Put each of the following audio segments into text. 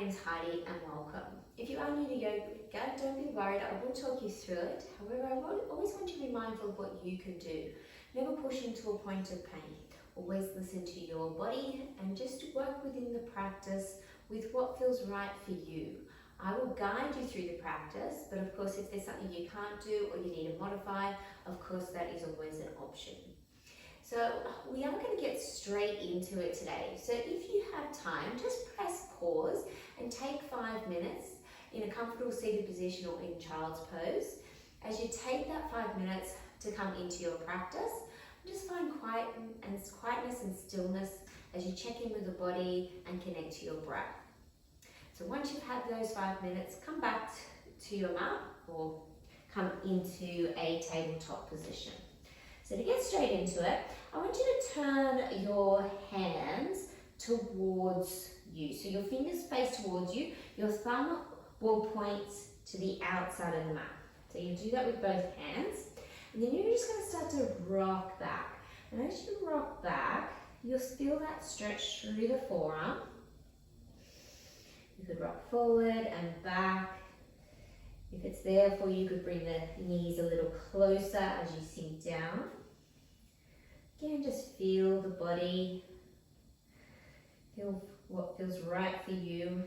name's Heidi and welcome. If you are new to yoga, don't be worried, I will talk you through it. However, I always want you to be mindful of what you can do. Never push into a point of pain. Always listen to your body and just work within the practice with what feels right for you. I will guide you through the practice, but of course if there's something you can't do or you need to modify, of course that is always an option. So we are going to get straight into it today. So if you have time, just press pause and take 5 minutes in a comfortable seated position or in child's pose. As you take that 5 minutes to come into your practice, just find quietness and stillness as you check in with the body and connect to your breath. So once you've had those 5 minutes, come back to your mat or come into a tabletop position. So to get straight into it, I want you to turn your hands towards you. So your fingers face towards you, your thumb will point to the outside of the mat. So you do that with both hands. And then you're just going to start to rock back. And as you rock back, you'll feel that stretch through the forearm. You could rock forward and back. If it's there for you, you could bring the knees a little closer as you sink down. Again, just feel the body. Feel what feels right for you.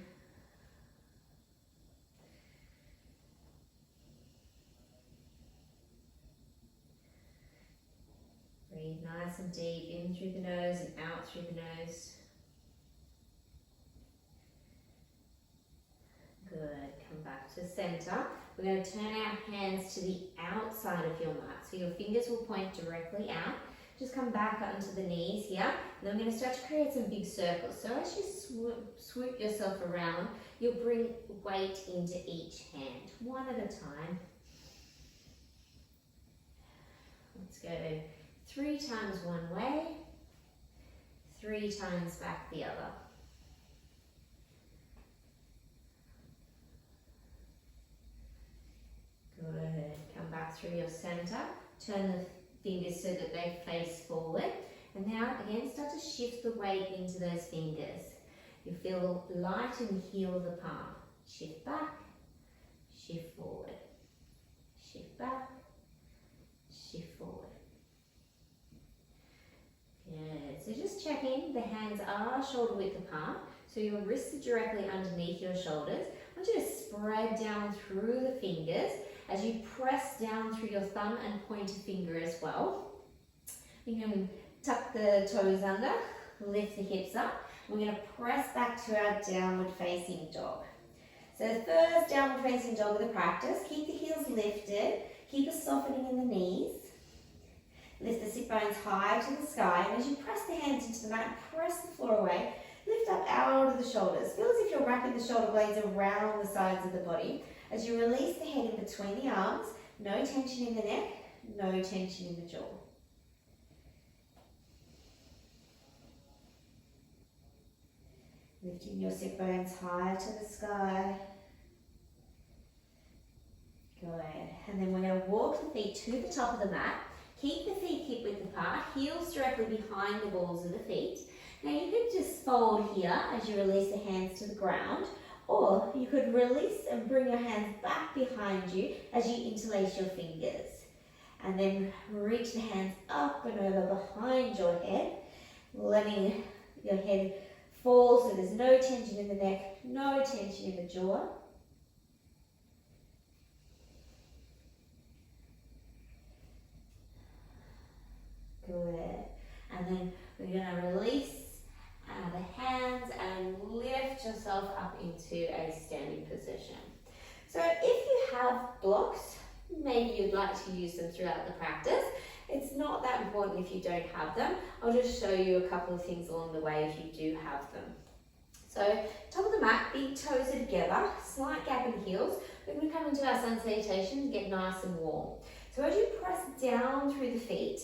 Breathe nice and deep in through the nose and out through the nose. Good, come back to center. We're going to turn our hands to the outside of your mat. So your fingers will point directly out. Just come back onto the knees here. And then we're going to start to create some big circles. So as you swoop yourself around, you'll bring weight into each hand, one at a time. Let's go 3 times one way, 3 times back the other. Good. Come back through your center. Turn the fingers so that they face forward. And now again, start to shift the weight into those fingers. You feel light in the heel of the palm. Shift back, shift forward. Shift back, shift forward. Good. So just checking, the hands are shoulder width apart. So your wrists are directly underneath your shoulders. I want you to spread down through the fingers as you press down through your thumb and pointer finger as well. You can tuck the toes under, lift the hips up. We're going to press back to our downward facing dog. So the first downward facing dog of the practice, keep the heels lifted, keep a softening in the knees. Lift the sit bones high to the sky, and as you press the hands into the mat, press the floor away, lift up out of the shoulders. Feel as if you're wrapping the shoulder blades around the sides of the body. As you release the head in between the arms, no tension in the neck, no tension in the jaw. Lifting your sit bones high to the sky. Good. And then we're going to walk the feet to the top of the mat. Keep the feet hip width apart, heels directly behind the balls of the feet. Now you could just fold here as you release the hands to the ground, or you could release and bring your hands back behind you as you interlace your fingers. And then reach the hands up and over behind your head, letting your head fall so there's no tension in the neck, no tension in the jaw. Good. And then we're going to release the hands and lift yourself up into a standing position. So if you have blocks, maybe you'd like to use them throughout the practice. It's not that important if you don't have them. I'll just show you a couple of things along the way if you do have them. So top of the mat, big toes are together, slight gap in the heels. We're going to come into our sun salutation and get nice and warm. So as you press down through the feet,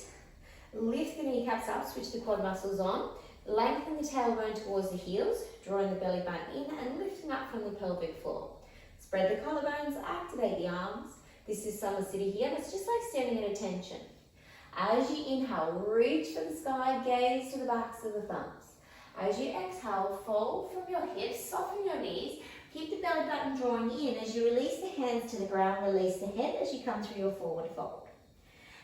lift the kneecaps up, switch the quad muscles on, lengthen the tailbone towards the heels, drawing the belly button in and lifting up from the pelvic floor. Spread the collarbones, activate the arms. This is Summer City here, it's just like standing at attention. As you inhale, reach for the sky, gaze to the backs of the thumbs. As you exhale, fold from your hips, soften your knees. Keep the belly button drawing in. As you release the hands to the ground, release the head as you come through your forward fold.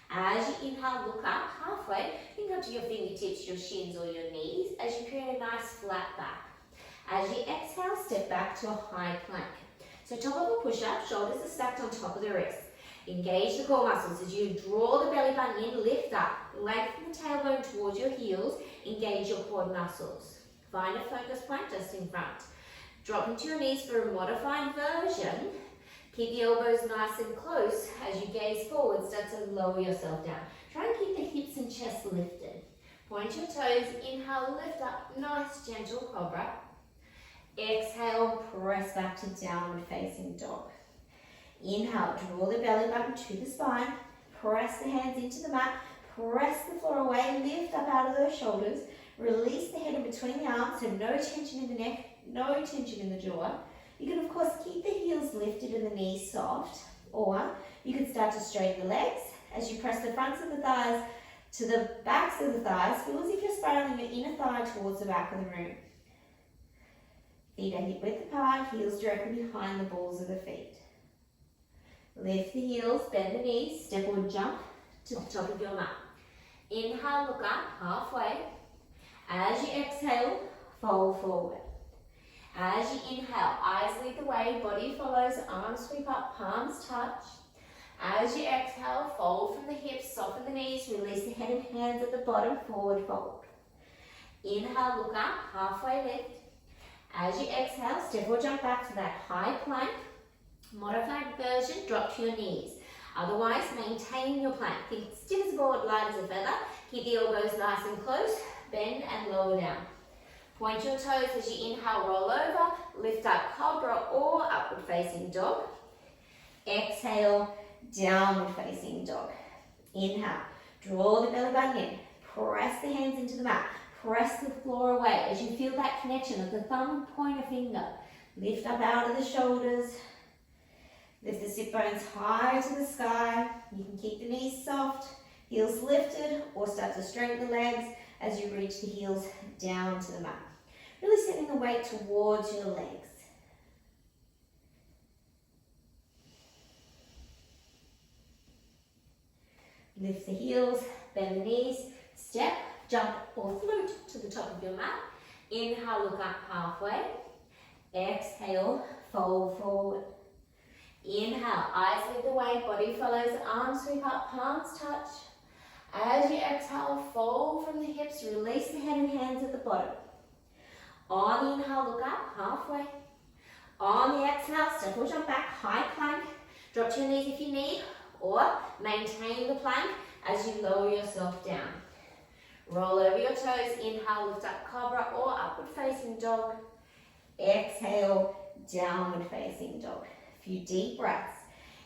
As you inhale, look up halfway. You can go to your fingertips, your shins or your knees as you create a nice flat back. As you exhale, step back to a high plank. So top of a push-up, shoulders are stacked on top of the wrists. Engage the core muscles as you draw the belly button in, lift up. Lengthen the tailbone towards your heels, engage your quad muscles. Find a focus point just in front. Drop into your knees for a modified version. Keep the elbows nice and close. As you gaze forward, start to lower yourself down. Try and keep the hips and chest lifted. Point your toes, inhale, lift up, nice gentle cobra. Exhale, press back to downward facing dog. Inhale, draw the belly button to the spine. Press the hands into the mat. Press the floor away, lift up out of those shoulders. Release the head in between the arms, so no tension in the neck, no tension in the jaw. You can, of course, keep the heels lifted and the knees soft, or you can start to straighten the legs as you press the fronts of the thighs to the backs of the thighs. Feel as if you're spiraling your inner thigh towards the back of the room. Feet are hip width apart, heels directly behind the balls of the feet. Lift the heels, bend the knees, step or jump to the top of your mat. Inhale, look up halfway. As you exhale, fold forward. As you inhale, eyes lead the way, body follows, arms sweep up, palms touch. As you exhale, fold from the hips, soften the knees, release the head and hands at the bottom, forward fold. Inhale, look up, halfway lift. As you exhale, step or jump back to that high plank. Modified version, drop to your knees. Otherwise, maintain your plank. Think stiff as a board, light as a feather. Keep the elbows nice and close, bend and lower down. Point your toes as you inhale, roll over, lift up cobra or upward facing dog. Exhale, downward facing dog. Inhale, draw the belly button in, press the hands into the mat, press the floor away as you feel that connection of the thumb and pointer finger. Lift up out of the shoulders, lift the sit bones high to the sky. You can keep the knees soft, heels lifted, or start to straighten the legs as you reach the heels down to the mat. Really sending the weight towards your legs. Lift the heels, bend the knees, step, jump or float to the top of your mat. Inhale, look up halfway. Exhale, fold forward. Inhale, eyes lead the way, body follows, arms sweep up, palms touch. As you exhale, fold from the hips, release the head and hands at the bottom. On the inhale, look up, halfway. On the exhale, step or jump back, high plank. Drop to your knees if you need, or maintain the plank as you lower yourself down. Roll over your toes, inhale, lift up cobra or upward facing dog. Exhale, downward facing dog. A few deep breaths.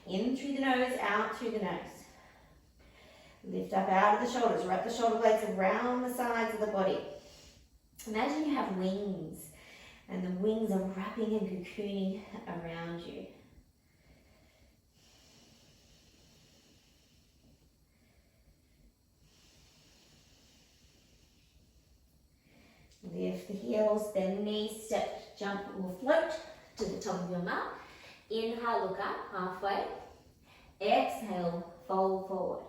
In through the nose, out through the nose. Lift up out of the shoulders, wrap the shoulder blades around the sides of the body. Imagine you have wings, and the wings are wrapping and cocooning around you. Lift the heels, bend the knees, step, jump or float to the top of your mat. Inhale, look up, halfway. Exhale, fold forward.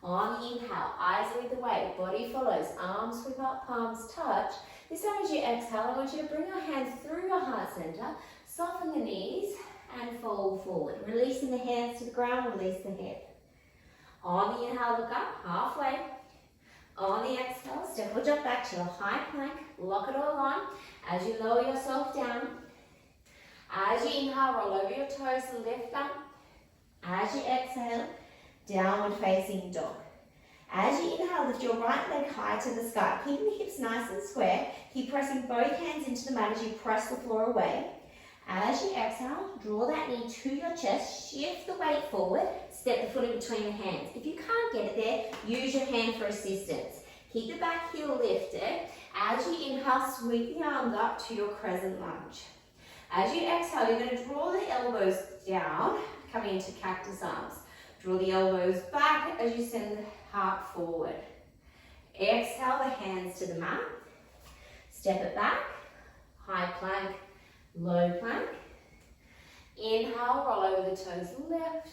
On the inhale, eyes lead the way, body follows, arms sweep up, palms touch. This time as you exhale, I want you to bring your hands through your heart center, soften the knees and fold forward. Releasing the hands to the ground, release the head. On the inhale, look up, halfway. On the exhale, step or jump back to a high plank, lock it all on as you lower yourself down. As you inhale, roll over your toes, lift up. As you exhale, downward facing dog. As you inhale, lift your right leg high to the sky, keeping the hips nice and square. Keep pressing both hands into the mat as you press the floor away. As you exhale, draw that knee to your chest, shift the weight forward, step the foot in between the hands. If you can't get it there, use your hand for assistance. Keep the back heel lifted. As you inhale, sweep the arms up to your crescent lunge. As you exhale, you're going to draw the elbows down, coming into cactus arms. Draw the elbows back as you send the heart forward. Exhale the hands to the mat. Step it back, high plank, low plank. Inhale, roll over the toes left.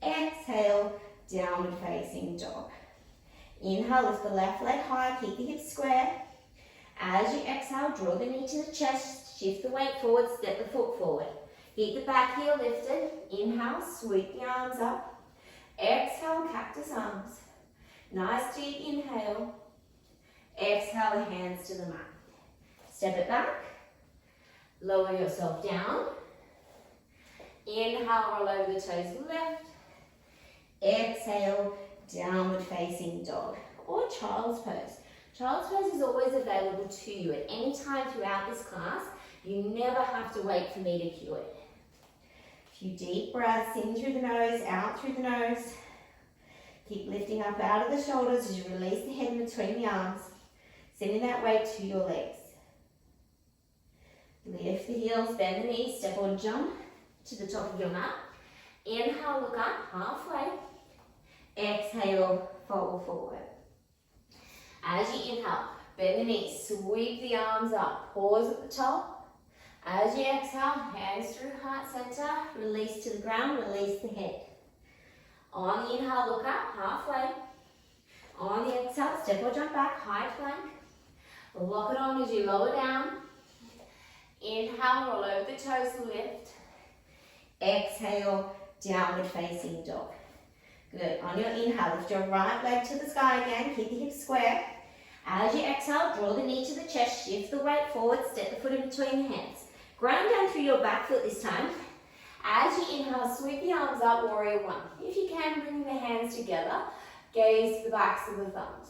Exhale, downward facing dog. Inhale, lift the left leg high, keep the hips square. As you exhale, draw the knee to the chest, shift the weight forward, step the foot forward. Keep the back heel lifted. Inhale, sweep the arms up. Exhale, cactus arms. Nice deep inhale. Exhale, the hands to the mat. Step it back. Lower yourself down. Inhale, roll over the toes left. Exhale, downward facing dog or child's pose. Child's pose is always available to you at any time throughout this class. You never have to wait for me to cue it. A few deep breaths in through the nose, out through the nose. Keep lifting up out of the shoulders as you release the head in between the arms. Sending that weight to your legs. Lift the heels, bend the knees, step or jump to the top of your mat. Inhale, look up, halfway. Exhale, fold forward. As you inhale, bend the knees, sweep the arms up, pause at the top. As you exhale, hands through heart center, release to the ground, release the head. On the inhale, look up, halfway. On the exhale, step or jump back, high plank. Lock it on as you lower down. Inhale, roll over the toes, lift. Exhale, downward facing dog. Good. On your inhale, lift your right leg to the sky again, keep the hips square. As you exhale, draw the knee to the chest, shift the weight forward, step the foot in between the hands. Ground down through your back foot this time. As you inhale, sweep the arms up, warrior one. If you can, bring the hands together, gaze to the backs of the thumbs.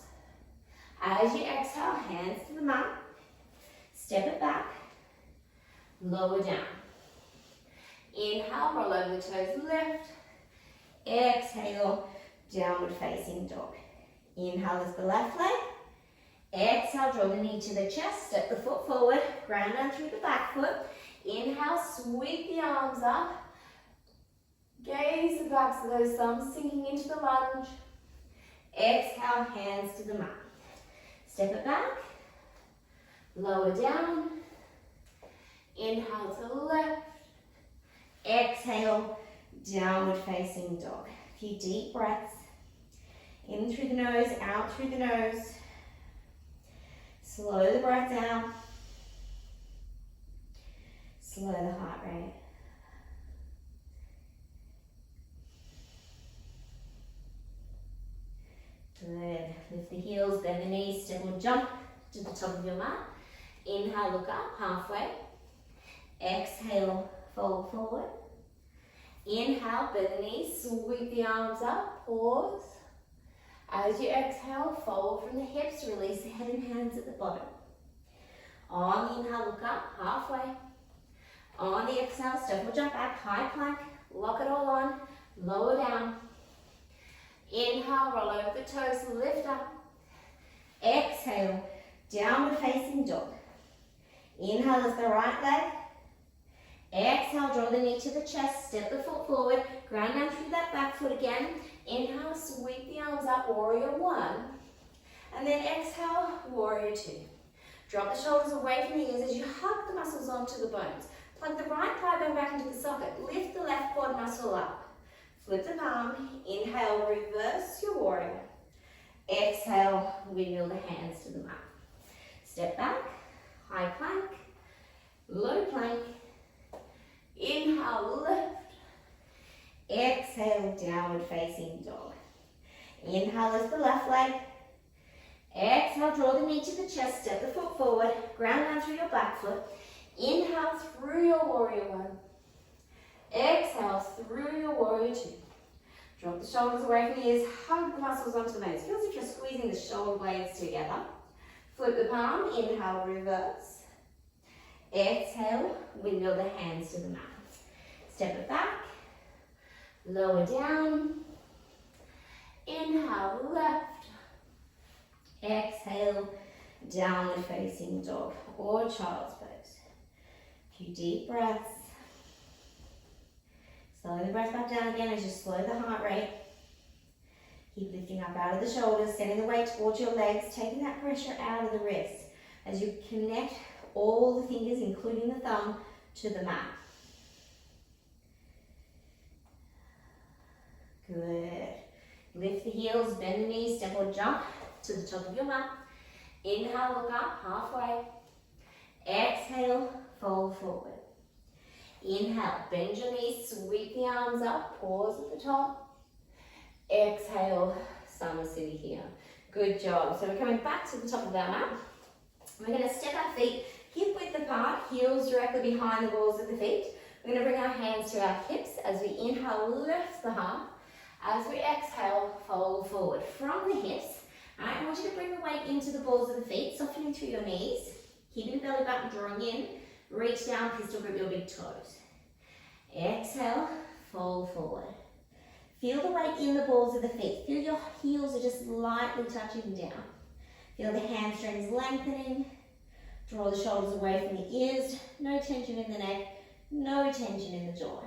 As you exhale, hands to the mat, step it back, lower down. Inhale, roll over the toes left. Exhale, downward facing dog. Inhale, lift the left leg. Exhale, draw the knee to the chest, step the foot forward, ground down through the back foot. Inhale, sweep the arms up. Gaze the backs of those thumbs, sinking into the lunge. Exhale, hands to the mat. Step it back, lower down. Inhale to the left. Exhale, downward facing dog. A few deep breaths. In through the nose, out through the nose. Slow the breath down. Slow the heart rate. Good. Lift the heels, bend the knees, step or jump to the top of your mat. Inhale, look up, halfway. Exhale, fold forward. Inhale, bend the knees, sweep the arms up, pause. As you exhale, fold from the hips, release the head and hands at the bottom. On the inhale, look up, halfway. On the exhale, step or jump back, high plank, lock it all on, lower down. Inhale, roll over the toes, lift up. Exhale, downward facing dog. Inhale, lift the right leg. Exhale, draw the knee to the chest, step the foot forward, ground down through that back foot again. Inhale, sweep the arms up, warrior one. And then exhale, warrior two. Drop the shoulders away from the ears as you hug the muscles onto the bones. Plug the right thigh bone back into the socket. Lift the left quad muscle up. Flip the palm. Inhale, reverse your warrior. Exhale, windmill the hands to the mat. Step back, high plank, low plank. Inhale, lift. Exhale, downward facing dog. Inhale, lift the left leg. Exhale, draw the knee to the chest, step the foot forward, ground down through your back foot. Inhale through your warrior one. Exhale through your warrior two. Drop the shoulders away from the ears, hug the muscles onto the bones. Feel as if you're squeezing the shoulder blades together. Flip the palm, inhale, reverse. Exhale, windmill the hands to the mat. Step it back, lower down. Inhale, left. Exhale, downward facing dog or child's pose. A few deep breaths. Slow the breath back down again as you slow the heart rate. Keep lifting up out of the shoulders, sending the weight towards your legs, taking that pressure out of the wrists. as you connect all the fingers, including the thumb, to the mat. Good. Lift the heels, bend the knees, step or jump to the top of your mat. Inhale, look up, halfway. Exhale, fold forward. Inhale, bend your knees, sweep the arms up, pause at the top. Exhale, Samasthiti here. Good job. So we're coming back to the top of our mat. We're going to step our feet hip width apart, heels directly behind the balls of the feet. We're going to bring our hands to our hips as we inhale, lift the heart. As we exhale, fold forward from the hips. All right, I want you to bring the weight into the balls of the feet, softening through your knees, keeping the belly button drawing in. Reach down, pistol grip your big toes. Exhale, fold forward. Feel the weight in the balls of the feet. Feel your heels are just lightly touching down. Feel the hamstrings lengthening. Draw the shoulders away from the ears. No tension in the neck, no tension in the jaw.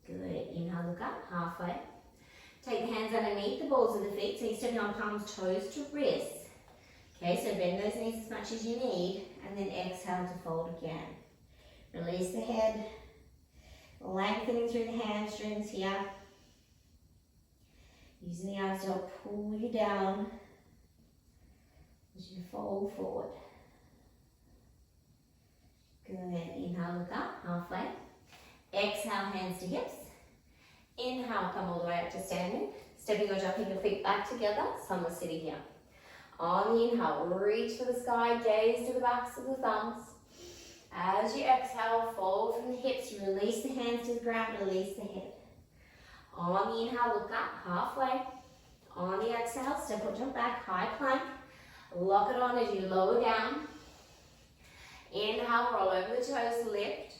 Good. Inhale, look up, halfway. Take the hands underneath the balls of the feet, so you're stepping on palms, toes to wrists. Okay, so bend those knees as much as you need, and then exhale to fold again. Release the head, lengthening through the hamstrings here. Using the arms to help pull you down as you fold forward. Good. Inhale, look up, halfway. Exhale, hands to hips. Inhale, come all the way up to standing. Stepping or jumping your feet back together, Samasthiti here. On the inhale, reach for the sky, gaze to the backs of the thumbs. As you exhale, fold from the hips, release the hands to the ground, release the head. On the inhale, look up, halfway. On the exhale, step or jump back, high plank. Lock it on as you lower down. Inhale, roll over the toes, lift.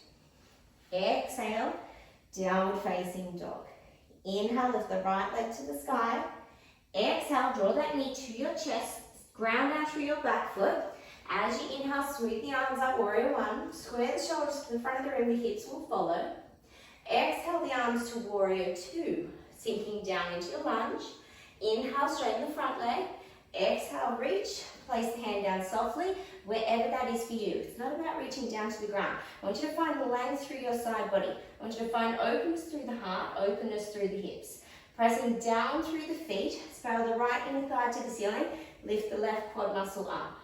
Exhale, downward facing dog. Inhale, lift the right leg to the sky. Exhale, draw that knee to your chest, ground down through your back foot. As you inhale, sweep the arms up, warrior one. Square the shoulders to the front of the room, the hips will follow. Exhale the arms to warrior two, sinking down into your lunge. Inhale, straighten the front leg. Exhale, reach. Place the hand down softly, wherever that is for you. It's not about reaching down to the ground. I want you to find length through your side body. I want you to find openness through the heart, openness through the hips. Pressing down through the feet, spiral the right inner thigh to the ceiling. Lift the left quad muscle up.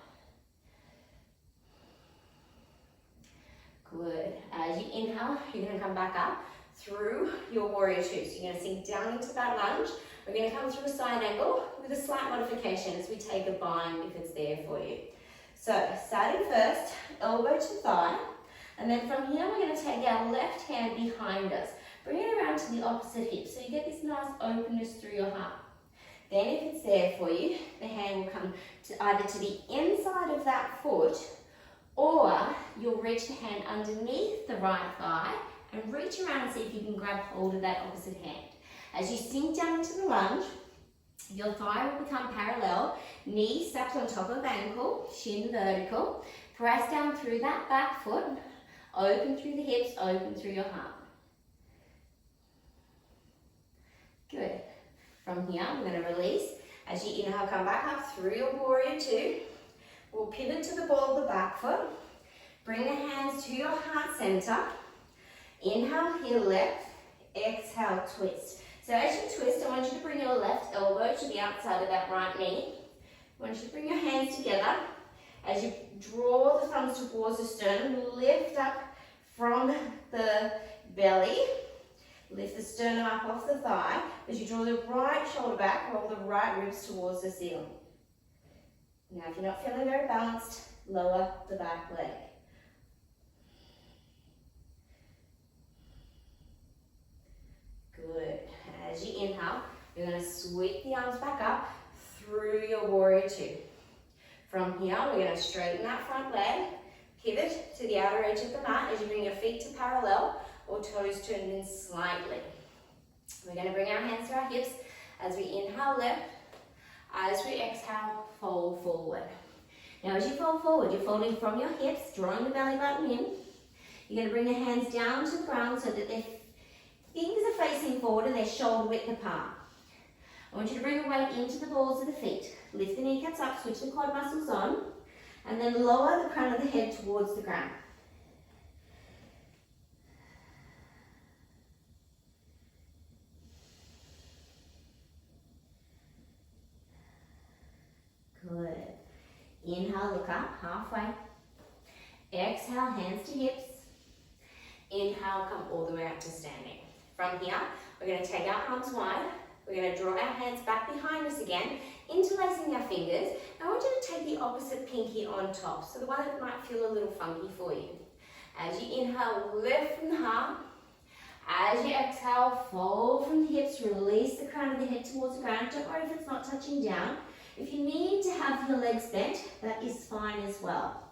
Good. As you inhale, you're going to come back up through your warrior two. So you're going to sink down into that lunge. We're going to come through a side angle with a slight modification as we take a bind if it's there for you. So starting first, elbow to thigh. And then from here, we're going to take our left hand behind us. Bring it around to the opposite hip so you get this nice openness through your heart. Then if it's there for you, the hand will come to either to the inside of that foot, or you'll reach the hand underneath the right thigh and reach around and see if you can grab hold of that opposite hand. As you sink down into the lunge, your thigh will become parallel, knee stacked on top of ankle, shin vertical. Press down through that back foot, open through the hips, open through your heart. Good. From here, we're going to release. As you inhale, come back up through your warrior two. We'll pivot to the ball of the back foot. Bring the hands to your heart center. Inhale, heel lift. Exhale, twist. So as you twist, I want you to bring your left elbow to the outside of that right knee. I want you to bring your hands together. As you draw the thumbs towards the sternum, lift up from the belly. Lift the sternum up off the thigh. As you draw the right shoulder back, roll the right ribs towards the ceiling. Now, if you're not feeling very balanced, lower the back leg. Good. As you inhale, you're going to sweep the arms back up through your warrior two. From here, we're going to straighten that front leg, pivot to the outer edge of the mat as you bring your feet to parallel or toes turned in slightly. We're going to bring our hands to our hips as we inhale, lift. As we exhale, fold forward. Now as you fold forward, you're folding from your hips, drawing the belly button in. You're going to bring the hands down to the ground so that they're fingers are facing forward and they're shoulder width apart. I want you to bring the weight into the balls of the feet. Lift the kneecaps up, switch the quad muscles on, and then lower the crown of the head towards the ground. Good. Inhale, look up, halfway. Exhale, hands to hips. Inhale, come all the way up to standing. From here, we're going to take our arms wide. We're going to draw our hands back behind us again, interlacing our fingers. I want you to take the opposite pinky on top, so the one that might feel a little funky for you. As you inhale, lift from the heart. As you exhale, fold from the hips, release the crown of the head towards the ground. Don't worry if it's not touching down. If you need to have your legs bent, that is fine as well.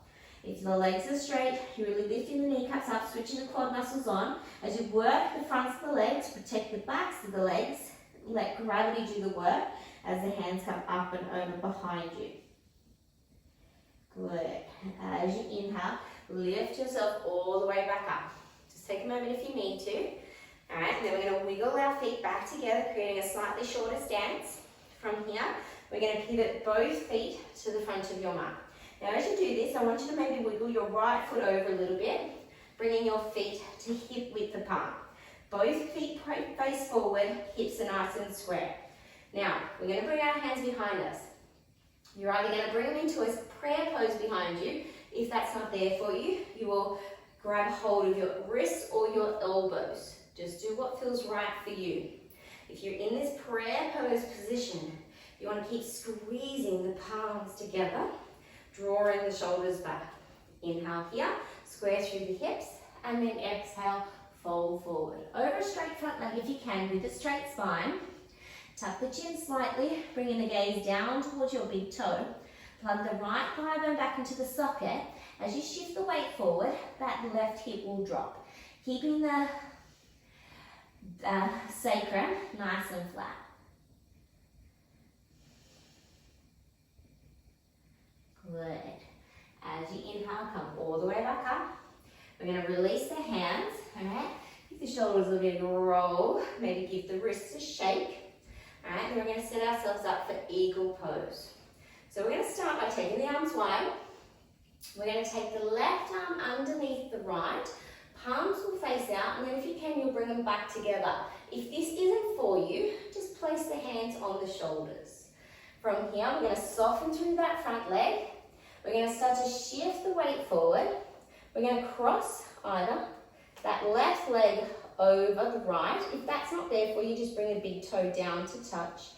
If the legs are straight, you're really lifting the kneecaps up, switching the quad muscles on. As you work the fronts of the legs, protect the backs of the legs. Let gravity do the work as the hands come up and over behind you. Good. As you inhale, lift yourself all the way back up. Just take a moment if you need to. All right, and then we're going to wiggle our feet back together, creating a slightly shorter stance. From here, we're going to pivot both feet to the front of your mat. Now as you do this, I want you to maybe wiggle your right foot over a little bit, bringing your feet to hip width apart. Both feet face forward, hips are nice and square. Now, we're going to bring our hands behind us. You're either going to bring them into a prayer pose behind you. If that's not there for you, you will grab hold of your wrists or your elbows. Just do what feels right for you. If you're in this prayer pose position, you want to keep squeezing the palms together, drawing the shoulders back. Inhale here, square through the hips, and then exhale, fold forward. Over a straight front leg if you can, with a straight spine. Tuck the chin slightly, bringing the gaze down towards your big toe. Plug the right thigh bone back into the socket. As you shift the weight forward, that left hip will drop, keeping the sacrum nice and flat. Good. As you inhale, come all the way back up. We're going to release the hands, alright? Give the shoulders a little bit of a roll, maybe give the wrists a shake. Alright, and we're going to set ourselves up for eagle pose. So we're going to start by taking the arms wide. We're going to take the left arm underneath the right. Palms will face out, and then if you can, you'll bring them back together. If this isn't for you, just place the hands on the shoulders. From here, we're going to soften through that front leg. We're going to start to shift the weight forward. We're going to cross either that left leg over the right. If that's not there for you, just bring the big toe down to touch.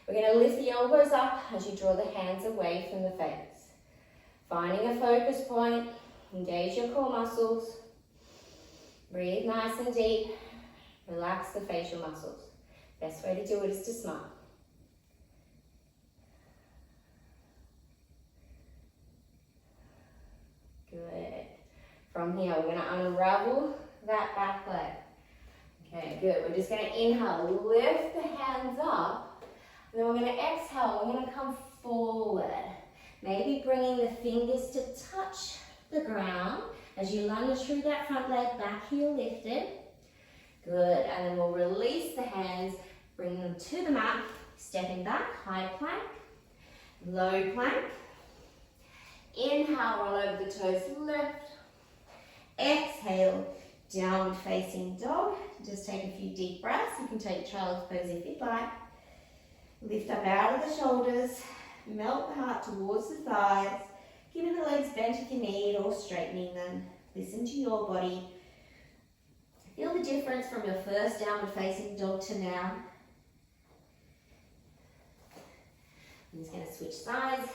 We're going to lift the elbows up as you draw the hands away from the face. Finding a focus point, engage your core muscles. Breathe nice and deep. Relax the facial muscles. Best way to do it is to smile. Good. From here, we're going to unravel that back leg. Okay, good. We're just going to inhale, lift the hands up, and then we're going to exhale. We're going to come forward. Maybe bringing the fingers to touch the ground as you lunge through that front leg, back heel lifted. Good. And then we'll release the hands, bring them to the mat, stepping back, high plank, low plank. Inhale, roll over the toes, lift. Exhale, downward facing dog. Just take a few deep breaths. You can take child's pose if you'd like. Lift up out of the shoulders, melt the heart towards the thighs, keeping the legs bent if you need or straightening them. Listen to your body. Feel the difference from your first downward facing dog to now. I'm just going to switch sides.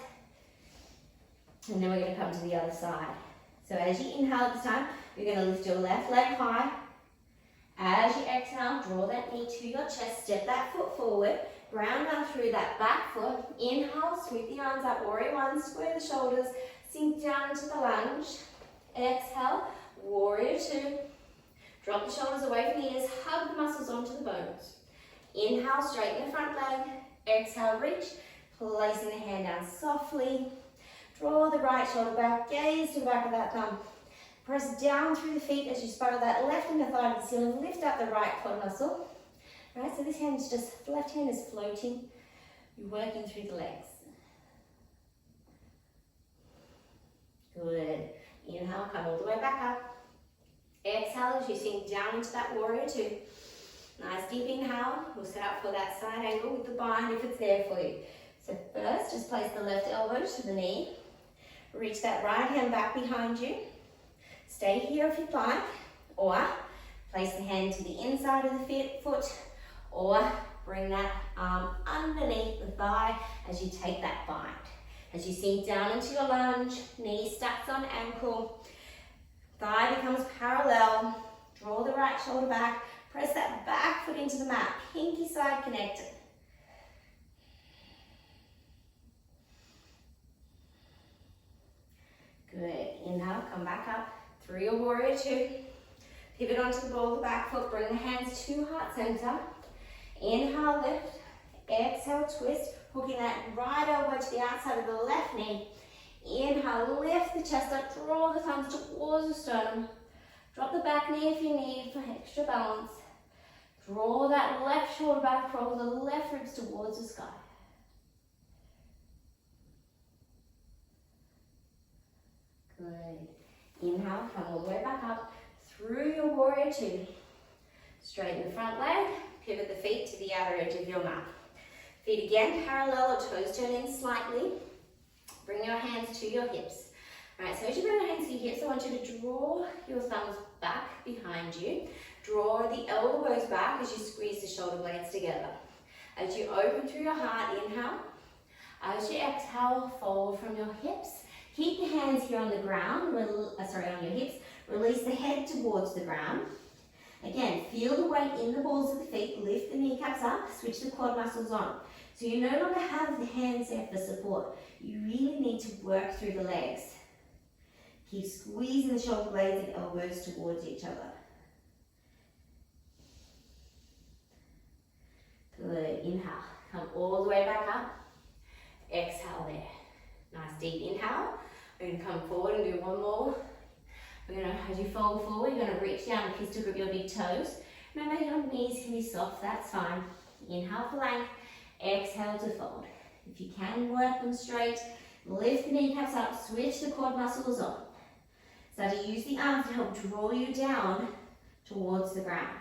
And then we're going to come to the other side. So as you inhale this time, you're going to lift your left leg high. As you exhale, draw that knee to your chest, step that foot forward, ground down through that back foot. Inhale, sweep the arms up, warrior one, square the shoulders, sink down into the lunge. Exhale, warrior two. Drop the shoulders away from the ears, hug the muscles onto the bones. Inhale, straighten the front leg. Exhale, reach, placing the hand down softly. Draw the right shoulder back, gaze to the back of that thumb. Press down through the feet as you spiral that left inner thigh to the ceiling. Lift up the right quad muscle. Right, so this hand's just, the left hand is floating. You're working through the legs. Good. Inhale, come all the way back up. Exhale as you sink down into that warrior two. Nice deep inhale. We'll set up for that side angle with the bind if it's there for you. So first, just place the left elbow to the knee. Reach that right hand back behind you. Stay here if you'd like, or place the hand to the inside of the foot, or bring that arm underneath the thigh as you take that bind. As you sink down into your lunge, knee stacks on ankle, thigh becomes parallel, draw the right shoulder back, press that back foot into the mat, pinky side connected. Good, inhale, come back up through your warrior two. Pivot onto the ball of the back foot, bring the hands to heart center. Inhale, lift, exhale, twist, hooking that right elbow to the outside of the left knee. Inhale, lift the chest up, draw the thumbs towards the sternum. Drop the back knee if you need for extra balance. Draw that left shoulder back, roll the left ribs towards the sky. Good. Inhale, come all the way back up through your warrior two. Straighten the front leg, pivot the feet to the outer edge of your mat. Feet again parallel or toes turn in slightly. Bring your hands to your hips. Alright, so as you bring your hands to your hips, I want you to draw your thumbs back behind you. Draw the elbows back as you squeeze the shoulder blades together. As you open through your heart, inhale. As you exhale, fold from your hips. Keep the hands here on the ground, on your hips. Release the head towards the ground. Again, feel the weight in the balls of the feet. Lift the kneecaps up, switch the quad muscles on. So you no longer have the hands there for support. You really need to work through the legs. Keep squeezing the shoulder blades and elbows towards each other. Good, inhale. Come all the way back up. Exhale there. Nice deep inhale. We're going to come forward and do one more. We're going to, as you fold forward, you're going to reach down and kiss to grip your big toes. Remember, your knees can be soft, that's fine. Inhale for length, exhale to fold. If you can, work them straight. Lift the kneecaps up, switch the quad muscles on. Start to use the arms to help draw you down towards the ground.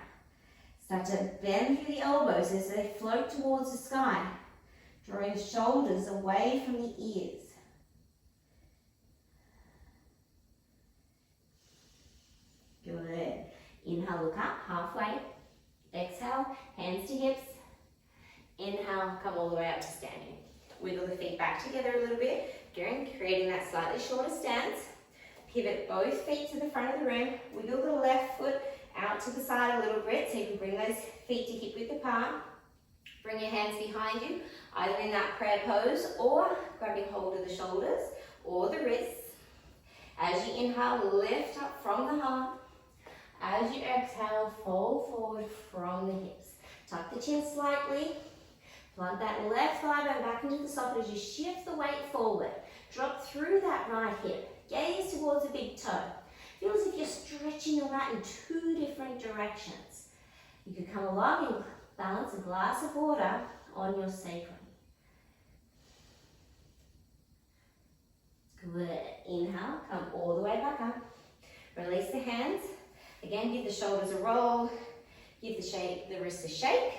Start to bend through the elbows as they float towards the sky, drawing the shoulders away from the ears. Good. Inhale, look up, halfway. Exhale, hands to hips. Inhale, come all the way up to standing. Wiggle the feet back together a little bit. Again, creating that slightly shorter stance. Pivot both feet to the front of the room. Wiggle the left foot out to the side a little bit so you can bring those feet to hip width apart. Bring your hands behind you, either in that prayer pose or grabbing hold of the shoulders or the wrists. As you inhale, lift up from the heart. As you exhale, fold forward from the hips. Tuck the chin slightly. Plant that left thigh bone back into the socket as you shift the weight forward. Drop through that right hip. Gaze towards the big toe. Feel as if you're stretching your mat in two different directions. You could come along and balance a glass of water on your sacrum. Good. Inhale, come all the way back up. Release the hands. Again, give the shoulders a roll. Give the wrists a shake.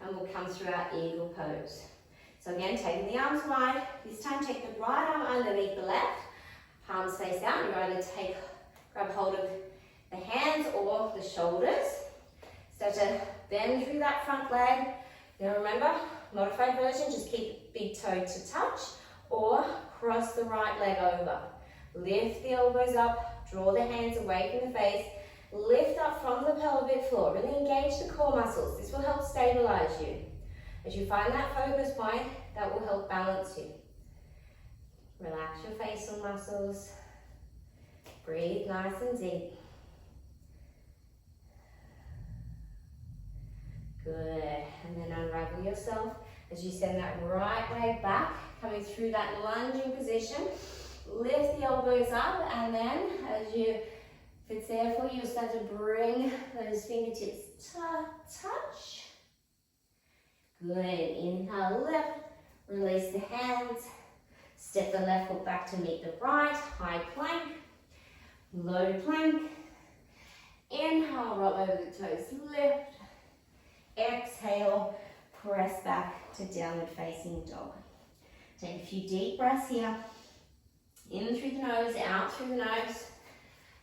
And we'll come through our eagle pose. So again, taking the arms wide. This time, take the right arm underneath the left. Palms face out. You're either grab hold of the hands or the shoulders. Start to bend through that front leg. Now remember, modified version, just keep big toe to touch or cross the right leg over. Lift the elbows up, draw the hands away from the face. Lift up from the pelvic floor. Really engage the core muscles. This will help stabilize you. As you find that focus point, that will help balance you. Relax your facial muscles. Breathe nice and deep. Good. And then unravel yourself as you send that right leg back, coming through that lunging position. lift the elbows up, and then if it's there for you, start to bring those fingertips touch. Good. Inhale, lift. Release the hands. Step the left foot back to meet the right. High plank. Low plank. Inhale, roll over the toes, lift. Exhale, press back to downward facing dog. Take a few deep breaths here. In through the nose, out through the nose.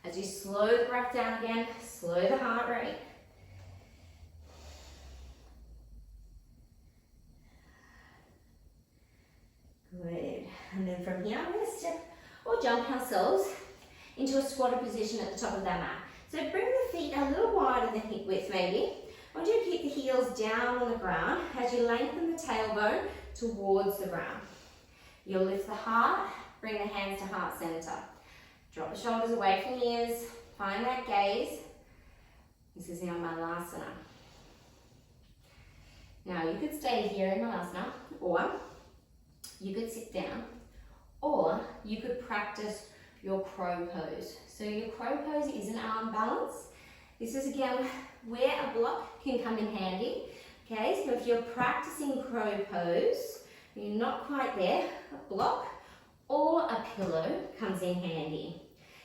As you slow the breath down again, slow the heart rate. Good. And then from here, we're going to step or jump ourselves into a squatted position at the top of that mat. So bring the feet a little wider than hip width maybe. I want you to keep the heels down on the ground as you lengthen the tailbone towards the ground. You'll lift the heart, bring the hands to heart center. Drop the shoulders away from the ears, find that gaze. This is now Malasana. Now you could stay here in Malasana, or you could sit down, or you could practice your crow pose. So your crow pose is an arm balance. This is again where a block can come in handy. Okay, so if you're practicing crow pose, you're not quite there, a block or a pillow comes in handy.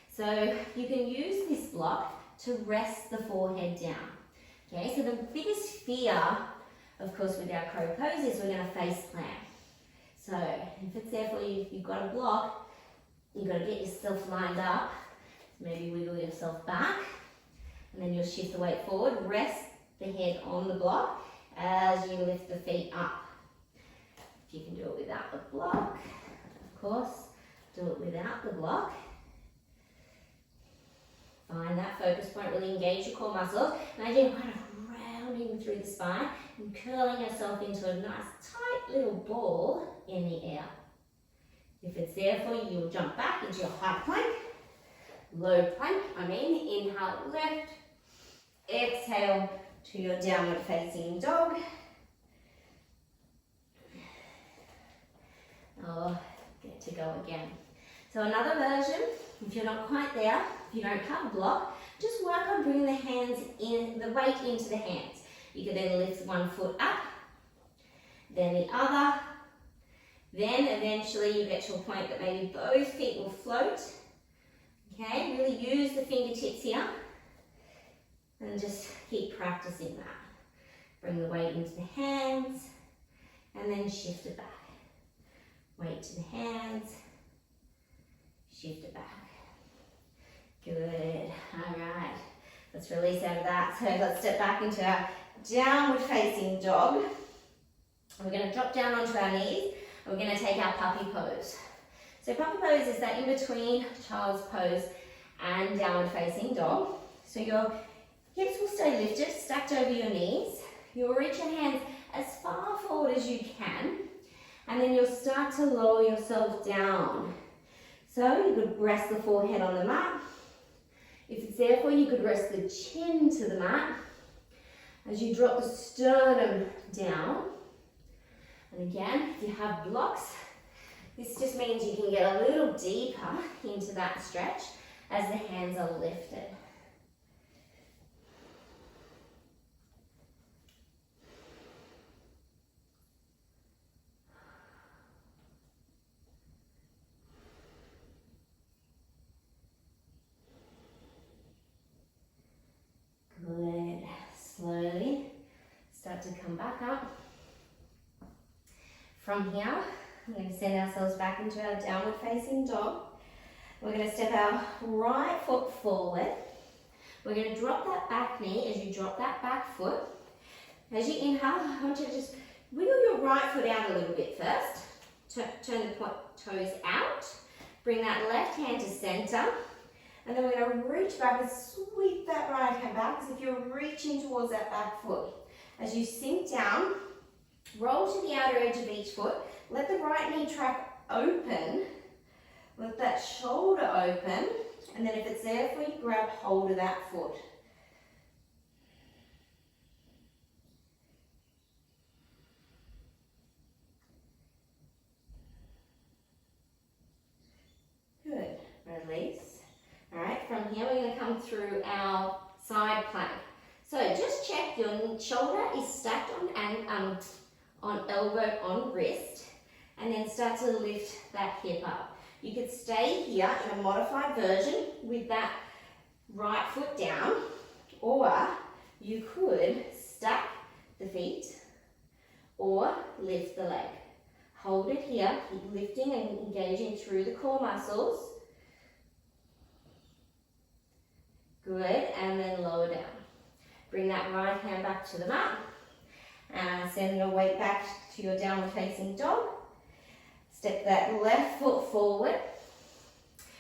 So you can use this block to rest the forehead down. Okay, so the biggest fear, of course, with our crow pose is we're going to face plant. So if it's there for you, you've got a block, you've got to get yourself lined up. So maybe wiggle yourself back, and then you'll shift the weight forward. Rest the head on the block as you lift the feet up. If you can do it without the block, of course, do it without the block. Find that focus point, really engage your core muscles. Imagine you're kind of rounding through the spine and curling yourself into a nice tight little ball in the air. If it's there for you, you'll jump back into your high plank, low plank, inhale, lift, exhale to your downward facing dog. Oh, get to go again. So another version, if you're not quite there, if you don't have a block, just work on bringing the hands in, the weight into the hands. You can then lift one foot up, then the other, then eventually you get to a point that maybe both feet will float. Okay, really use the fingertips here and just keep practicing that. Bring the weight into the hands and then shift it back. Weight to the hands, shift it back. Good, all right. Let's release out of that. So let's step back into our downward facing dog. We're going to drop down onto our knees and we're going to take our puppy pose. So puppy pose is that in between child's pose and downward facing dog. So your hips will stay lifted, stacked over your knees. You'll reach your hands as far forward as you can, and then you'll start to lower yourself down. So you could rest the forehead on the mat. If it's there for you, you could rest the chin to the mat as you drop the sternum down. And again, if you have blocks, this just means you can get a little deeper into that stretch as the hands are lifted. Good. Slowly start to come back up. From here, we're going to send ourselves back into our downward facing dog. We're going to step our right foot forward. We're going to drop that back knee as you drop that back foot. As you inhale, I want you to just wiggle your right foot out a little bit first. Turn the toes out. Bring that left hand to center. And then we're going to reach back and sweep that right hand back as if you're reaching towards that back foot. As you sink down, roll to the outer edge of each foot. Let the right knee track open. Let that shoulder open. And then if it's there for you, grab hold of that foot. So just check your shoulder is stacked on elbow on wrist, and then start to lift that hip up. You could stay here in a modified version with that right foot down, or you could stack the feet or lift the leg. Hold it here, keep lifting and engaging through the core muscles. Good, and then lower down. Bring that right hand back to the mat. Send your weight back to your downward facing dog. Step that left foot forward.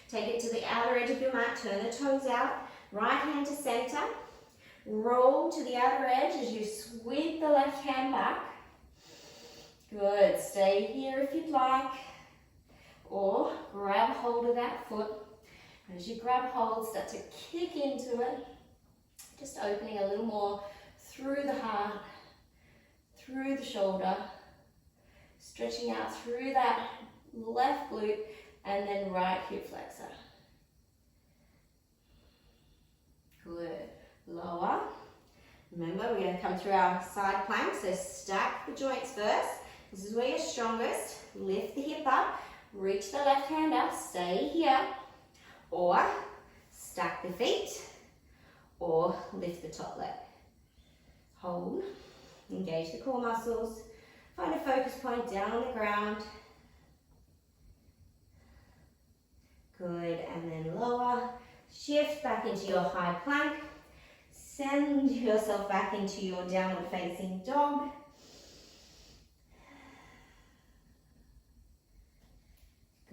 Take it to the outer edge of your mat, turn the toes out. Right hand to center. Roll to the outer edge as you sweep the left hand back. Good, stay here if you'd like. Or grab hold of that foot. As you grab hold, start to kick into it. Just opening a little more through the heart, through the shoulder, stretching out through that left glute and then right hip flexor. Good. Lower. Remember, we're going to come through our side plank, so stack the joints first. This is where you're strongest. Lift the hip up, reach the left hand up, stay here, or stack the feet, or lift the top leg. Hold, engage the core muscles, find a focus point down on the ground. Good, and then lower, shift back into your high plank, send yourself back into your downward facing dog.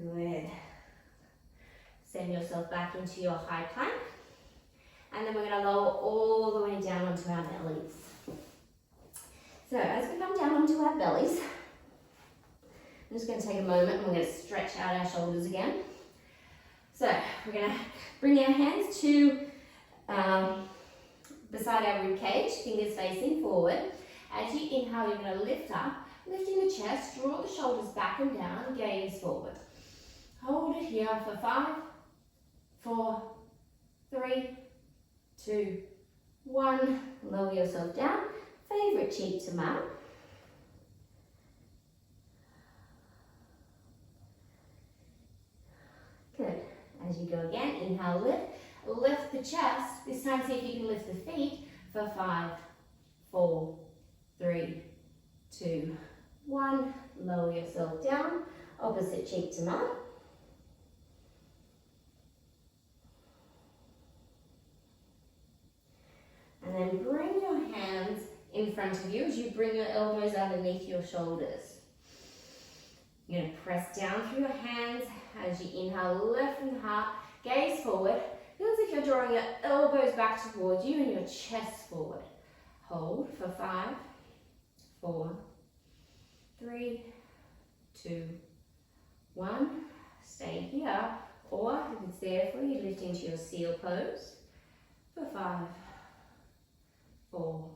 Good. Send yourself back into your high plank. And then we're going to lower all the way down onto our bellies. So as we come down onto our bellies, I'm just going to take a moment and we're going to stretch out our shoulders again. So we're going to bring our hands to beside our rib cage, fingers facing forward. As you inhale, you're going to lift up, lifting the chest, draw the shoulders back and down, gaze forward. Hold it here for 5, 4, 3, 2, 1. Lower yourself down. Favorite cheek to mat. Good. As you go again, inhale, lift. Lift the chest. This time see if you can lift the feet for 5, 4, 3, 2, 1. Lower yourself down. Opposite cheek to mat. And then bring your hands in front of you as you bring your elbows underneath your shoulders. You're going to press down through your hands as you inhale, lift from the heart, gaze forward. Feel as if you're drawing your elbows back towards you and your chest forward. Hold for 5, 4, 3, 2, 1. Stay here, or if it's there for you, lift into your seal pose for 5, 4,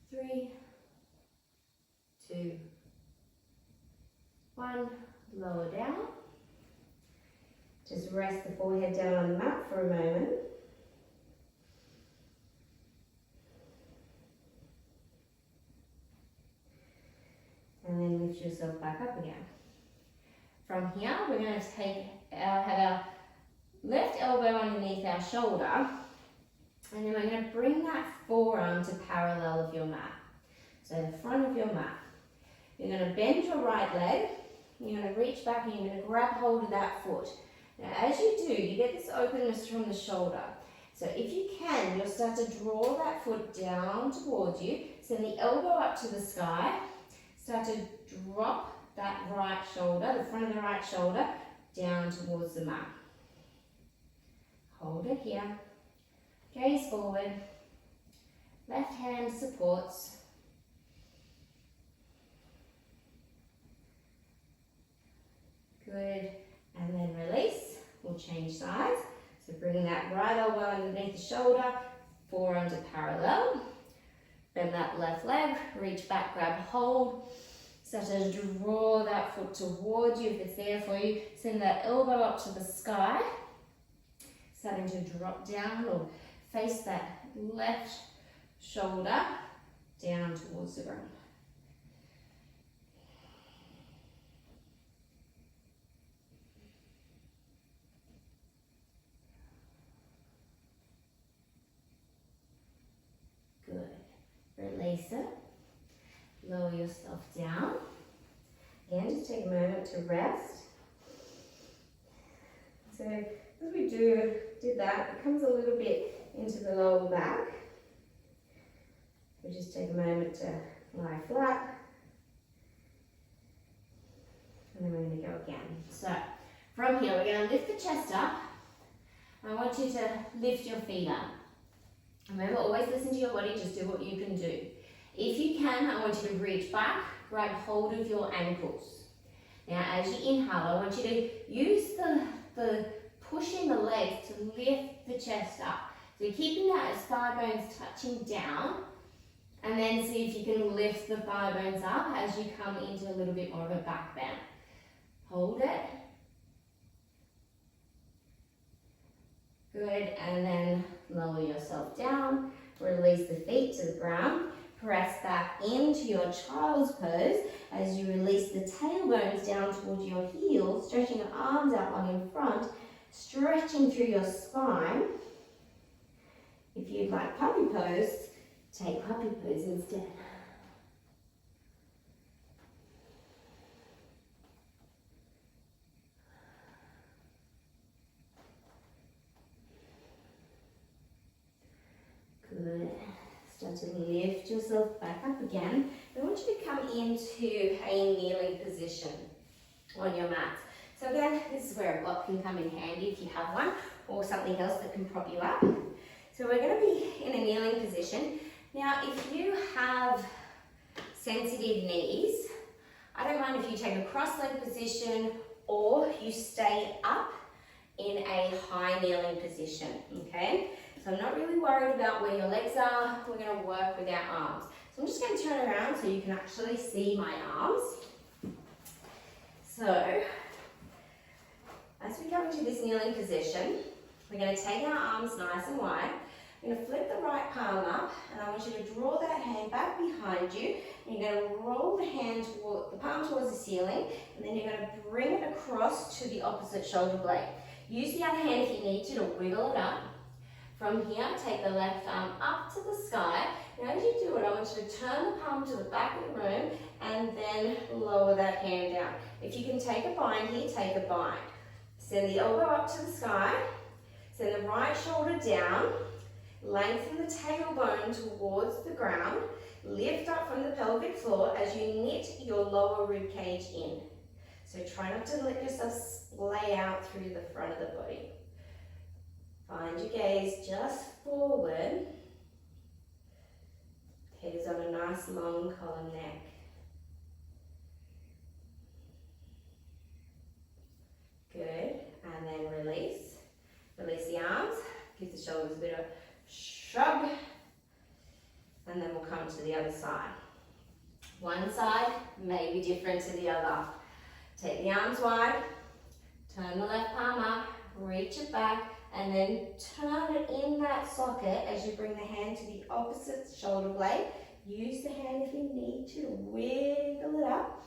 3, 2, 1. Lower down. Just rest the forehead down on the mat for a moment. And then lift yourself back up again. From here, we're going to have our left elbow underneath our shoulder. And then we're going to bring that forearm to parallel of your mat. So the front of your mat. You're going to bend your right leg. You're going to reach back and you're going to grab hold of that foot. Now as you do, you get this openness from the shoulder. So if you can, you'll start to draw that foot down towards you. Send the elbow up to the sky. Start to drop that right shoulder, the front of the right shoulder, down towards the mat. Hold it here. Gaze forward. Left hand supports. Good. And then release. We'll change sides. So bring that right elbow underneath the shoulder, forearm to parallel. Bend that left leg, reach back, grab hold. Start to draw that foot towards you if it's there for you. Send that elbow up to the sky. Starting to drop down or face that left shoulder down towards the ground. Good. Release it. Lower yourself down. Again, just take a moment to rest. So as we did that, it comes a little bit into the lower back. We just take a moment to lie flat. And then we're going to go again. So from here, we're going to lift the chest up. I want you to lift your feet up. Remember, always listen to your body, just do what you can do. If you can, I want you to reach back, grab hold of your ankles. Now, as you inhale, I want you to use the pushing the legs to lift the chest up. So you're keeping that thigh bones touching down, and then see if you can lift the thigh bones up as you come into a little bit more of a back bend. Hold it. Good, and then lower yourself down. Release the feet to the ground. Press back into your child's pose as you release the tailbones down towards your heels, stretching your arms out long in front, stretching through your spine. If you'd like puppy pose, take puppy pose instead. Good. Start to lift yourself back up again. I want you to come into a kneeling position on your mat. So again, this is where a block can come in handy if you have one, or something else that can prop you up. So we're going to be in a kneeling position. Now, if you have sensitive knees, I don't mind if you take a cross-legged position or you stay up in a high kneeling position, okay? So I'm not really worried about where your legs are. We're going to work with our arms. So I'm just going to turn around so you can actually see my arms. So as we come into this kneeling position, we're going to take our arms nice and wide. We're going to flip the right palm up, and I want you to draw that hand back behind you. And you're going to roll the palm towards the ceiling, and then you're going to bring it across to the opposite shoulder blade. Use the other hand if you need to wiggle it up. From here, take the left arm up to the sky. Now as you do it, I want you to turn the palm to the back of the room and then lower that hand down. If you can take a bind here, take a bind. Send the elbow up to the sky. Send the right shoulder down. Lengthen the tailbone towards the ground. Lift up from the pelvic floor as you knit your lower rib cage in. So try not to let yourself splay out through the front of the body. Find your gaze just forward. Head is on a nice long column neck. Good, and then release. Release the arms, give the shoulders a bit of shrug, and then we'll come to the other side. One side may be different to the other. Take the arms wide, turn the left palm up, reach it back, and then turn it in that socket as you bring the hand to the opposite shoulder blade. Use the hand if you need to wiggle it up.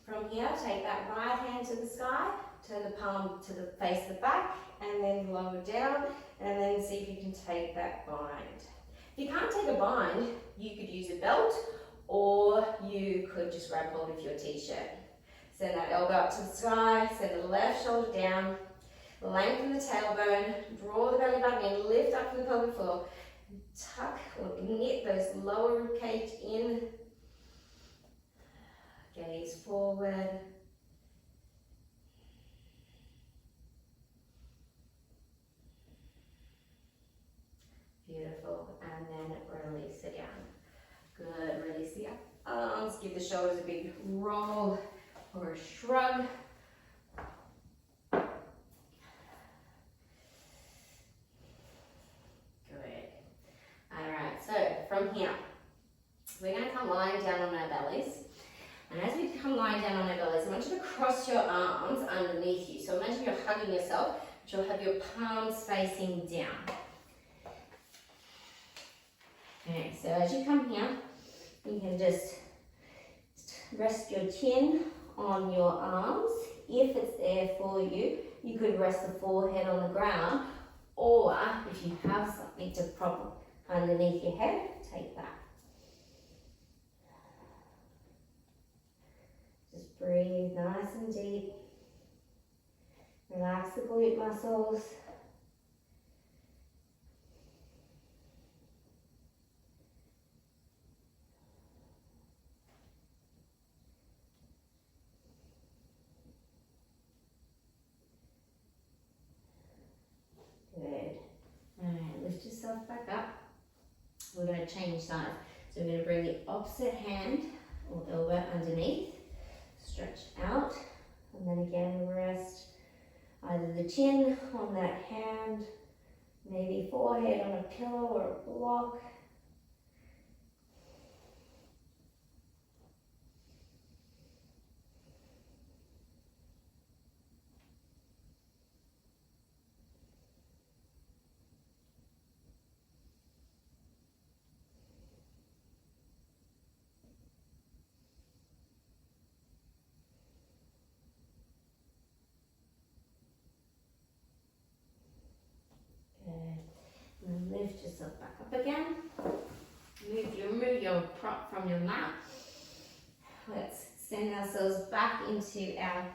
From here, take that right hand to the sky, turn the palm to face the back, and then lower down, and then see if you can take that bind. If you can't take a bind, you could use a belt, or you could just grab hold of your t-shirt. Send that elbow up to the sky, send the left shoulder down, lengthen the tailbone, draw the belly button in, lift up from the pelvic floor, tuck or knit those lower rib cage in, gaze forward. Beautiful, and then release again. Good, release the arms, give the shoulders a big roll or a shrug. From here, we're going to come lying down on our bellies. And as we come lying down on our bellies, I want you to cross your arms underneath you. So imagine you're hugging yourself, but you'll have your palms facing down. Okay, so as you come here, you can just rest your chin on your arms. If it's there for you, you could rest the forehead on the ground, or if you have something to prop underneath your head, take that. Just breathe nice and deep. Relax the glute muscles. Good. Alright, lift yourself back up. We're going to change sides. So we're going to bring the opposite hand or elbow underneath, stretch out, and then again rest either the chin on that hand, maybe forehead on a pillow or a block. And lift yourself back up again. Remove your prop from your mat. Let's send ourselves back into our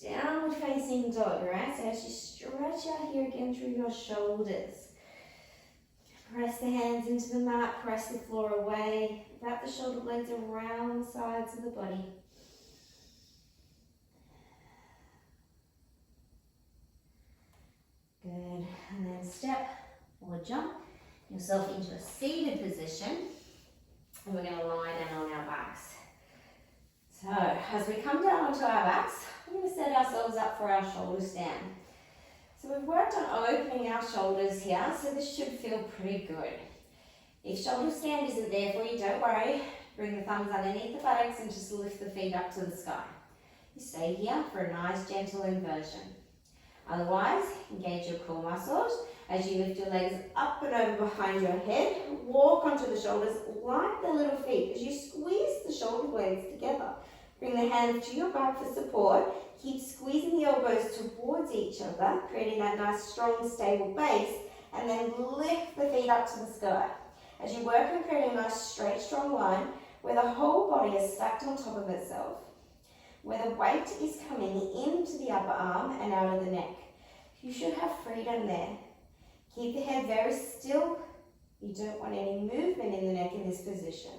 downward facing dog, right? So as you stretch out here again through your shoulders, press the hands into the mat, press the floor away, wrap the shoulder blades around the sides of the body. Good, and then step or jump yourself into a seated position, and we're going to lie down on our backs. So as we come down onto our backs, we're going to set ourselves up for our shoulder stand. So we've worked on opening our shoulders here, so this should feel pretty good. If shoulder stand isn't there for you, don't worry. Bring the thumbs underneath the buttocks and just lift the feet up to the sky. You stay here for a nice gentle inversion. Otherwise, engage your core muscles as you lift your legs up and over behind your head. Walk onto the shoulders like the little feet as you squeeze the shoulder blades together. Bring the hands to your back for support. Keep squeezing the elbows towards each other, creating that nice, strong, stable base, and then lift the feet up to the sky. As you work on creating a nice, straight, strong line where the whole body is stacked on top of itself, where the weight is coming into the upper arm and out of the neck. You should have freedom there. Keep the head very still. You don't want any movement in the neck in this position.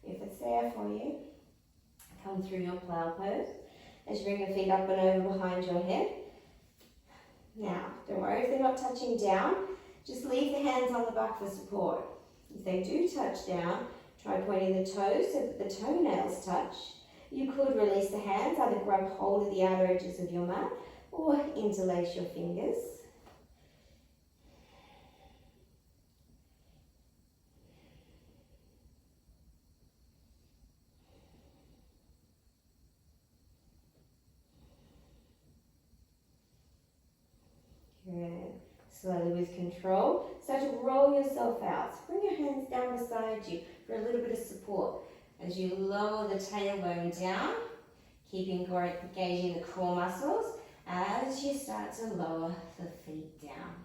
If it's there for you, come through your plow pose as you bring your feet up and over behind your head. Now, don't worry if they're not touching down, just leave the hands on the back for support. If they do touch down, try pointing the toes so that the toenails touch. You could release the hands, either grab hold of the outer edges of your mat or interlace your fingers. Good. Slowly with control, start to roll yourself out. So bring your hands down beside you for a little bit of support. As you lower the tailbone down, keeping engaging the core muscles as you start to lower the feet down.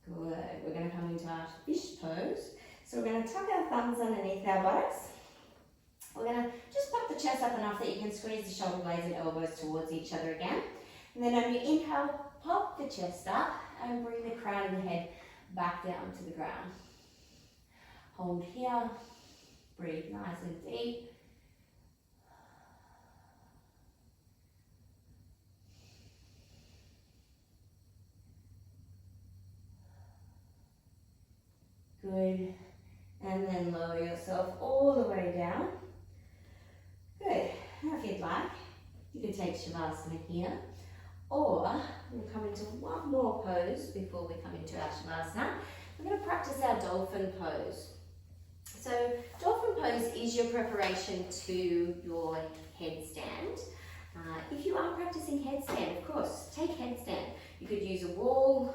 Good. We're going to come into our fish pose. So we're going to tuck our thumbs underneath our buttocks. We're going to just pop the chest up enough that you can squeeze the shoulder blades and elbows towards each other again. And then on your inhale, pop the chest up and bring the crown of the head back down to the ground. Hold here, breathe nice and deep. Good. And then lower yourself all the way down. Good. Now if you'd like, You could take Shavasana here, or we'll come into one more pose before we come into our Shavasana. We're going to practice our Dolphin Pose. So Dolphin Pose is your preparation to your headstand. If you are practicing headstand, of course, take headstand. You could use a wall,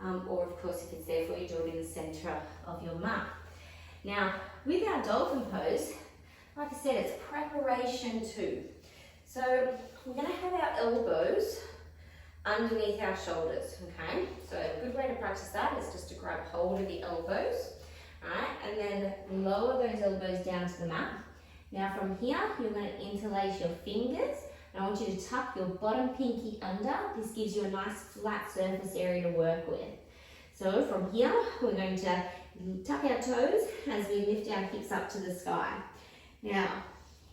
or of course if it's there for you, do it in the centre of your mat. Now, with our Dolphin Pose, like I said, it's preparation too. So we're going to have our elbows underneath our shoulders, okay? So a good way to practice that is just to grab hold of the elbows, right? And then lower those elbows down to the mat. Now from here, you're going to interlace your fingers. And I want you to tuck your bottom pinky under. This gives you a nice flat surface area to work with. So from here, we're going to tuck our toes as we lift our hips up to the sky. Now,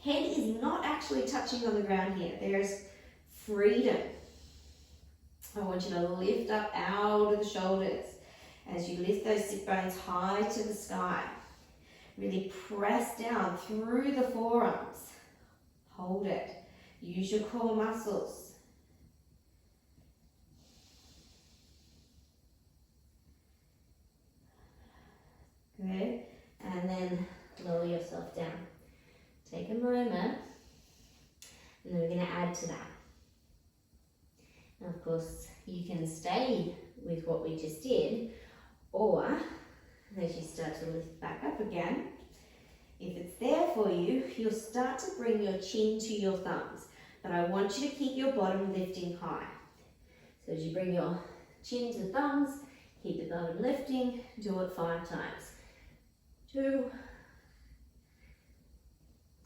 head is not actually touching on the ground here. There's freedom. I want you to lift up out of the shoulders as you lift those sit bones high to the sky. Really press down through the forearms. Hold it. Use your core muscles. Good. And then lower yourself down. Take a moment, and then we're going to add to that. Now, of course, you can stay with what we just did, or as you start to lift back up again, if it's there for you, you'll start to bring your chin to your thumbs. But I want you to keep your bottom lifting high. So as you bring your chin to thumbs, keep the bottom lifting, do it 5 times. 2,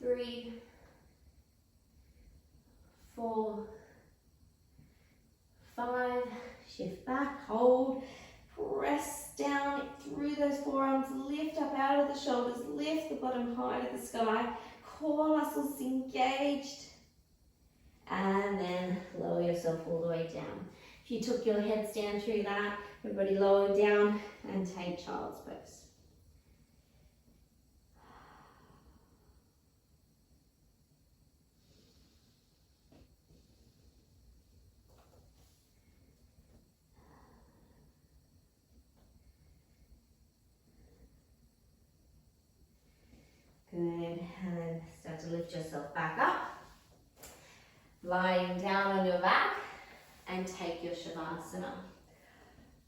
3, 4, 5, shift back, hold, press down through those forearms, lift up out of the shoulders, lift the bottom high to the sky, core muscles engaged, and then lower yourself all the way down. If you took your headstand through that, everybody lower down and take child's pose. Good, and then start to lift yourself back up. Lying down on your back and take your Shavasana.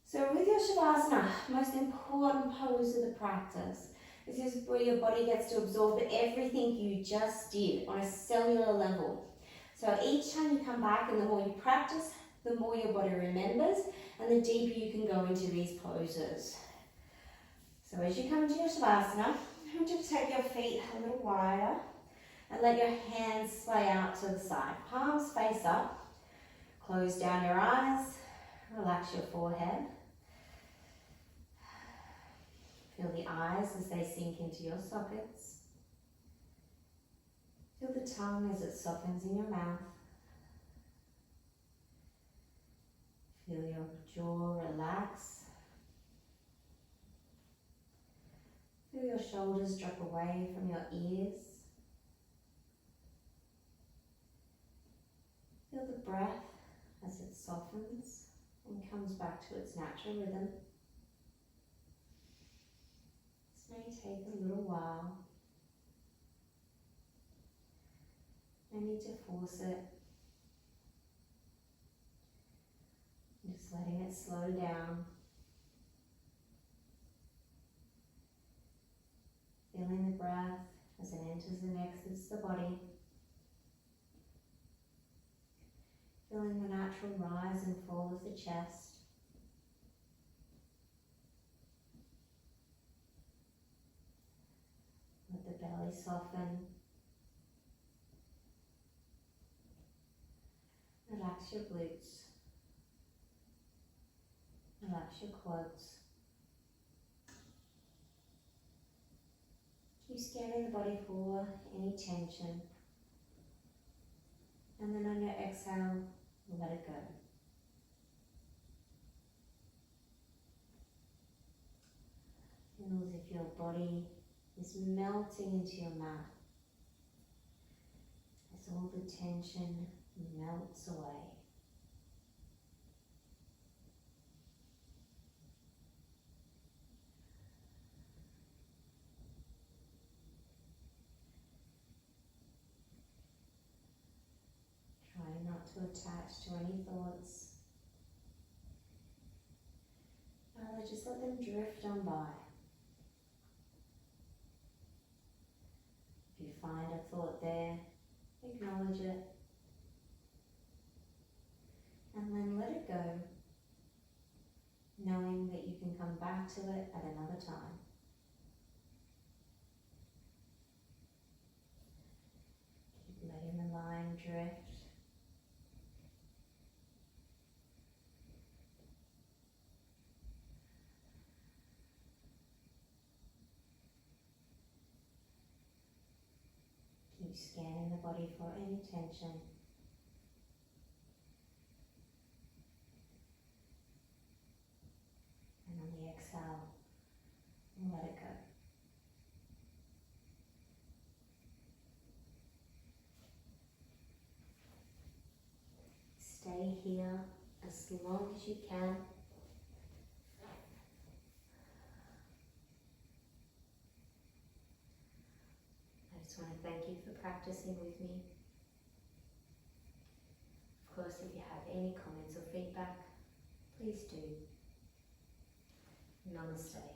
So with your Shavasana, most important pose of the practice. This is where your body gets to absorb everything you just did on a cellular level. So each time you come back and the more you practice, the more your body remembers and the deeper you can go into these poses. So as you come into your Shavasana, I want you to take your feet a little wider and let your hands sway out to the side. Palms face up. Close down your eyes. Relax your forehead. Feel the eyes as they sink into your sockets. Feel the tongue as it softens in your mouth. Feel your jaw relax. Feel your shoulders drop away from your ears. Feel the breath as it softens and comes back to its natural rhythm. This may take a little while. No need to force it. Just letting it slow down. Feeling the breath as it enters and exits the body. Feeling the natural rise and fall of the chest. Let the belly soften. Relax your glutes. Relax your quads. Keep scanning the body for any tension. And then on your exhale, let it go. Feel as if your body is melting into your mat. As all the tension melts away. Try not to attach to any thoughts. Rather, just let them drift on by. If you find a thought there, acknowledge it. And then let it go, knowing that you can come back to it at another time. Keep letting the mind drift. Keep scanning the body for any tension. And on the exhale, let it go. Stay here as long as you can. I just want to thank you for practicing with me. Of course, if you have any comments or feedback, please do. Namaste.